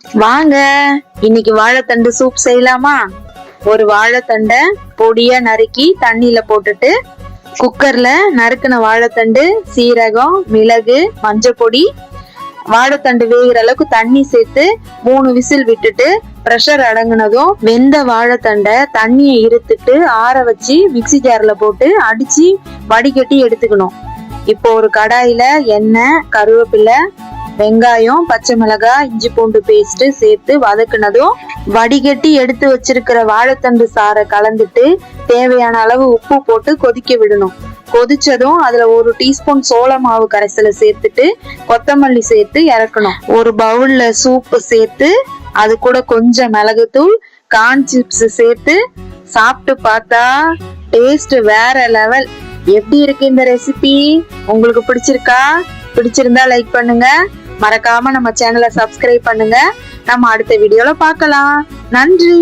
வாங்க, இன்னைக்கு வாழைத்தண்டு சூப் செய்யலாமா? ஒரு வாழைத்தண்டை பொடியா நறுக்கி தண்ணியில போட்டுட்டு குக்கர்ல நறுக்கின வாழைத்தண்டு, சீரகம், மிளகு, மஞ்சள் பொடி, வாழைத்தண்டு வேகிற அளவுக்கு தண்ணி சேர்த்து 3 விசில் விட்டுட்டு பிரஷர் அடங்குனதும் வெந்த வாழைத்தண்டை தண்ணியை இருத்துட்டு ஆற வச்சு மிக்சி ஜார்ல போட்டு அடிச்சு வடிகட்டி எடுத்துக்கணும். இப்போ ஒரு கடாயில எண்ணெய், கருவேப்பிலை, வெங்காயம், பச்சை மிளகாய், இஞ்சி பூண்டு பேஸ்ட் சேர்த்து வதக்குனதும் வடிகட்டி எடுத்து வச்சிருக்கிற வாழைத்தண்டு சாறை கலந்துட்டு தேவையான அளவு உப்பு போட்டு கொதிக்க விடணும். கொதிச்சதும் அதுல 1 டீஸ்பூன் சோள மாவு கரைசலை சேர்த்துட்டு கொத்தமல்லி சேர்த்து இறக்கணும். ஒரு பவுல்ல சூப்பு சேர்த்து அது கூட கொஞ்சம் மிளகுத்தூள், கார்ன் சிப்ஸ் சேர்த்து சாப்பிட்டு பார்த்தா டேஸ்ட் வேற லெவல். எப்படி இருக்கு இந்த ரெசிபி? உங்களுக்கு பிடிச்சிருக்கா? பிடிச்சிருந்தா லைக் பண்ணுங்க, மறக்காம நம்ம சேனலை சப்ஸ்கிரைப் பண்ணுங்க. நம்ம அடுத்த வீடியோல பார்க்கலாம். நன்றி.